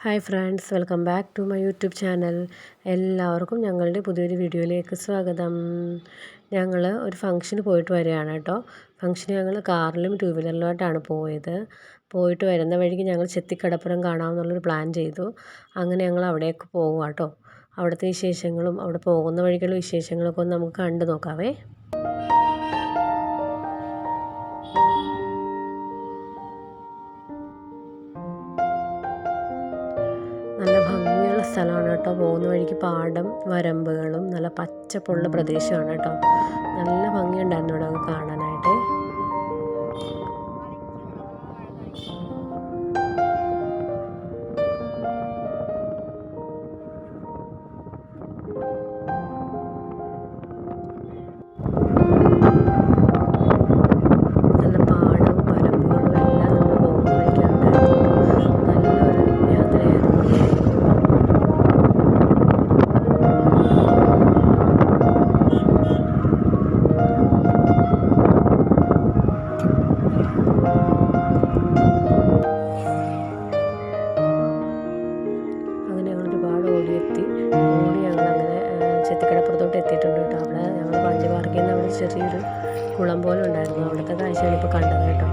Hi friends, welcome back to my YouTube channel. എല്ലാവർക്കും ഞങ്ങളുടെ പുതിയൊരു വീഡിയോയിലേക്ക് സ്വാഗതം. ഞങ്ങൾ ഒരു ഫംഗ്ഷന് പോയിട്ട് വരികയാണ് കേട്ടോ. ഫംഗ്ഷന് ഞങ്ങൾ കാറിലും ടൂ വീലറിലുമായിട്ടാണ് പോയിട്ട് വരുന്ന വഴിക്ക് ഞങ്ങൾ ചെത്തിക്കടപ്പുറം കാണാമെന്നുള്ളൊരു പ്ലാൻ ചെയ്തു. അങ്ങനെ ഞങ്ങൾ അവിടേക്ക് പോകുക കേട്ടോ. അവിടുത്തെ വിശേഷങ്ങളും അവിടെ പോകുന്ന വഴിക്കുള്ള വിശേഷങ്ങളൊക്കെ ഒന്ന് നമുക്ക് കണ്ടു നോക്കാവേ. നല്ല ഭംഗിയുള്ള സ്ഥലമാണ് കേട്ടോ. പോകുന്ന വഴിക്ക് പാടം വരമ്പുകളും നല്ല പച്ചപ്പുള്ള പ്രദേശമാണ് കേട്ടോ. നല്ല ഭംഗിയുണ്ടായിരുന്നു ഇവിടെ കാണാനായിട്ട്. നല്ല പാടവും വരമ്പുകളും എല്ലാം നമ്മൾ പോകുന്ന വഴിക്കുണ്ടായിരുന്നു കേട്ടോ. നല്ലൊരു യാത്രയായിരുന്നു. അങ്ങനെ ഞങ്ങൾ ഒരുപാട് ഓടി ഞങ്ങളങ്ങനെ ചെത്തിക്കടപ്പുറത്തോട്ട് എത്തിയിട്ടുണ്ട് കേട്ടോ. അവിടെ ഞങ്ങൾ വണ്ടി പാർക്ക് ചെയ്യുന്ന അവിടെ ചെറിയൊരു കുളം പോലെ ഉണ്ടായിരുന്നു. അവിടുത്തെ കാഴ്ചയാണ് ഇപ്പോൾ കണ്ടത് കേട്ടോ.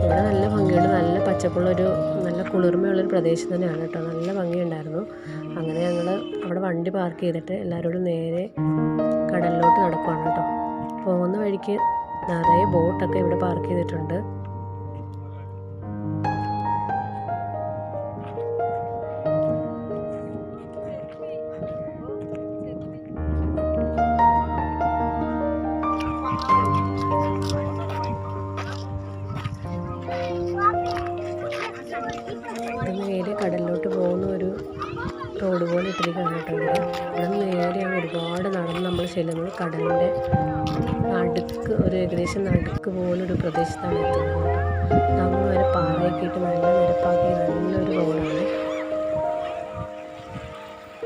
ഇവിടെ നല്ല ഭംഗിയുണ്ട്, നല്ല പച്ചപ്പുള്ളൊരു നല്ല കുളിർമയുള്ളൊരു പ്രദേശം തന്നെയാണ് കേട്ടോ. നല്ല ഭംഗിയുണ്ടായിരുന്നു. അങ്ങനെ ഞങ്ങൾ അവിടെ വണ്ടി പാർക്ക് ചെയ്തിട്ട് എല്ലാവരോടും നേരെ കടലിലോട്ട് നടക്കുവാണ് കേട്ടോ. പോകുന്ന വഴിക്ക് നിറയെ ബോട്ടൊക്കെ ഇവിടെ പാർക്ക് ചെയ്തിട്ടുണ്ട്. നേരെ കടലിലോട്ട് പോകുന്ന ഒരു റോഡ് പോലെ ഇട്ടിരിക്കുകയാണ് കേട്ടോ. ഇവിടെ നേരെയാണ് ഒരുപാട് നടന്ന് നമ്മൾ ചെല്ലുന്നത്. കടലിൻ്റെ നടുക്ക് ഏകദേശം നടുക്ക് പോലൊരു പ്രദേശത്താണ് എത്തുന്നത് കേട്ടോ. നമ്മൾ വരെ പാറയൊക്കെ ഇട്ട് നല്ല നിരപ്പാക്കി നല്ലൊരു റോഡാണ്.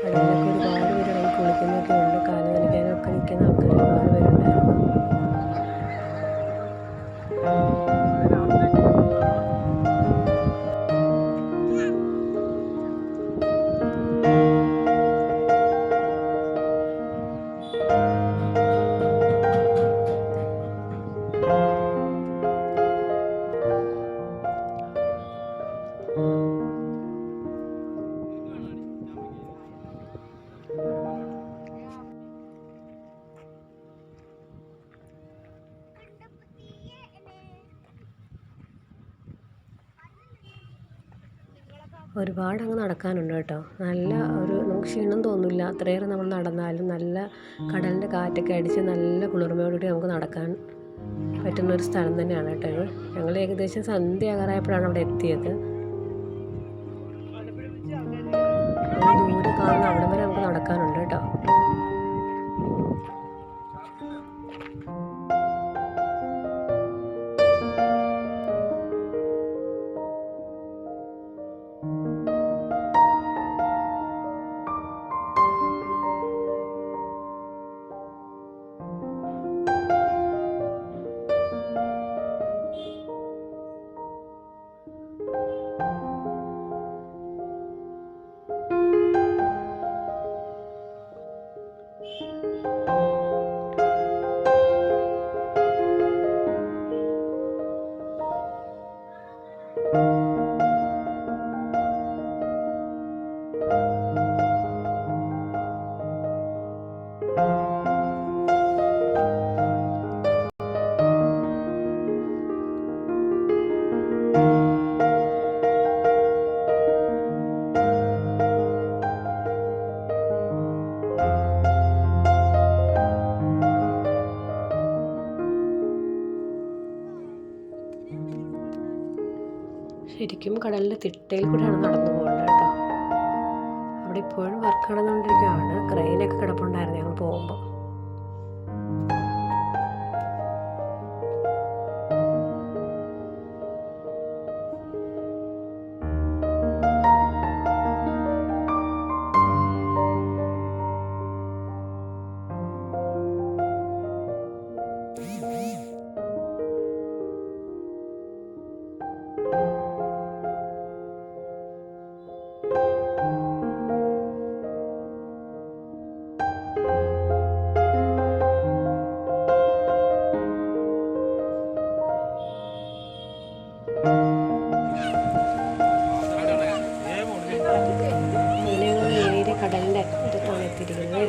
കടലിലൊക്കെ ഒരുപാട് പേര് ഇറങ്ങി കുളിക്കുന്നൊക്കെ ഉണ്ട്. കാല് നനയ്ക്കാനും ഒക്കെ നിൽക്കുന്ന ആൾക്കാർ ഒരുപാട് പേരുണ്ടായിരുന്നു. ഒരുപാട് അങ്ങ് നടക്കാനുണ്ട് കേട്ടോ. നല്ല നമുക്ക് ക്ഷീണം തോന്നില്ല. അത്രയേറെ നമ്മൾ നടന്നാലും നല്ല കടലിൻ്റെ കാറ്റൊക്കെ അടിച്ച് നല്ല കുളിർമയോടുകൂടി നമുക്ക് നടക്കാൻ പറ്റുന്നൊരു സ്ഥലം തന്നെയാണ് കേട്ടോ ഇത്. ഞങ്ങൾ ഏകദേശം സന്ധ്യ ആകാറായപ്പോഴാണ് അവിടെ എത്തിയത്. ദൂരെ കാണുന്ന അവിടെ വരെ നമുക്ക് നടക്കാനുണ്ട് കേട്ടോ. ശരിക്കും കടലിൻ്റെ തിട്ടയിൽ കൂടെയാണ് നടന്നു പോകേണ്ടത് കേട്ടോ. അവിടെ ഇപ്പോഴും വർക്ക് നടന്നുകൊണ്ടിരിക്കുകയാണ്. ക്രെയിനൊക്കെ കിടപ്പുണ്ടായിരുന്നു ഞങ്ങൾ പോകുമ്പോൾ. അങ്ങനെ നേരെ കടലിൻ്റെ അറ്റത്താണ് എത്തിയിരിക്കുന്നത്.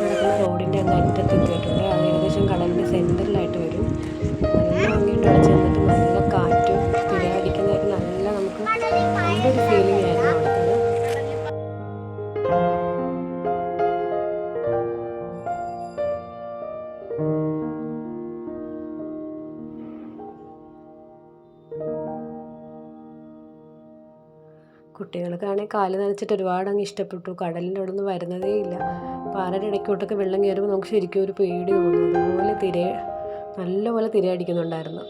നടക്കുന്ന റോഡിൻ്റെ അങ്ങ് അറ്റത്ത് എത്തിയിട്ടുണ്ട്. അത് ഏകദേശം കടലിൻ്റെ സെൻറ്ററിലായിട്ട് വരും. നല്ല ഭംഗിയുണ്ട്. അവിടെ ചെന്നിട്ട് നല്ല കാറ്റും തിരയടിക്കുന്നതൊക്കെ നല്ല നമുക്ക് നല്ലൊരു ഫീലിംഗ് ആയിരുന്നു അവിടുത്തെ. കുട്ടികൾക്കാണെങ്കിൽ കാല് നനച്ചിട്ട് ഒരുപാട് അങ്ങ് ഇഷ്ടപ്പെട്ടു. കടലിൻ്റെ അവിടെ നിന്ന് വരുന്നതേ ഇല്ല. പാറയുടെ ഇടയ്ക്കോട്ടൊക്കെ വെള്ളം കയറുമ്പോൾ നമുക്ക് ശരിക്കും ഒരു പേടി തോന്നും. അതുപോലെ നല്ലപോലെ തിരയടിക്കുന്നുണ്ടായിരുന്നു.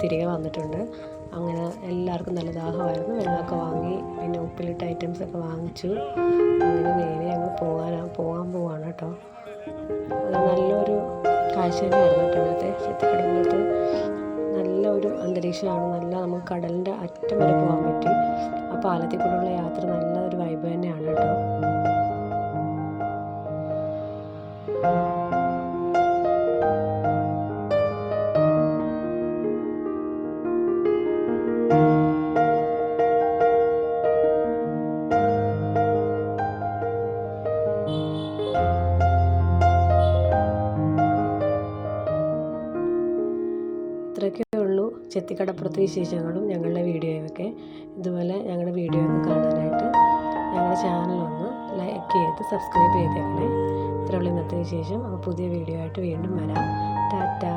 തിരികെ വന്നിട്ടുണ്ട്. അങ്ങനെ എല്ലാവർക്കും നല്ല ദാഹമായിരുന്നു. വെള്ളമൊക്കെ വാങ്ങി പിന്നെ ഉപ്പിലിട്ട ഐറ്റംസൊക്കെ വാങ്ങിച്ചു. അങ്ങനെ നേരെ ഞങ്ങൾ പോകാൻ പോവാണ് കേട്ടോ. അത് നല്ലൊരു കാഴ്ച തന്നെയായിരുന്നു കേട്ടോ ഇവിടുത്തെ ചെത്തിക്കടമ്പുറത്ത്. നല്ലൊരു അന്തരീക്ഷമാണ്. നമുക്ക് കടലിൻ്റെ അറ്റം വരെ പോകാൻ പറ്റി. ആ പാലത്തിൽ കൂടെയുള്ള യാത്ര നല്ലൊരു വൈബ് തന്നെയാണ് കേട്ടോ. ഇത്രയൊക്കെ ഉള്ളൂ ചെത്തിക്കടപ്പുറത്തെ വിശേഷങ്ങളും ഞങ്ങളുടെ വീഡിയോയൊക്കെ. ഇതുപോലെ ഞങ്ങളുടെ വീഡിയോ ഒന്ന് കാണാനായിട്ട് ഞങ്ങളുടെ ചാനലൊന്ന് ലൈക്ക് ചെയ്ത് സബ്സ്ക്രൈബ് ചെയ്തേക്കണേ. ഇത്രയുള്ള ഇന്നത്തെ വിശേഷം. അപ്പോൾ പുതിയ വീഡിയോ ആയിട്ട് വീണ്ടും വരാം. ടാറ്റാ.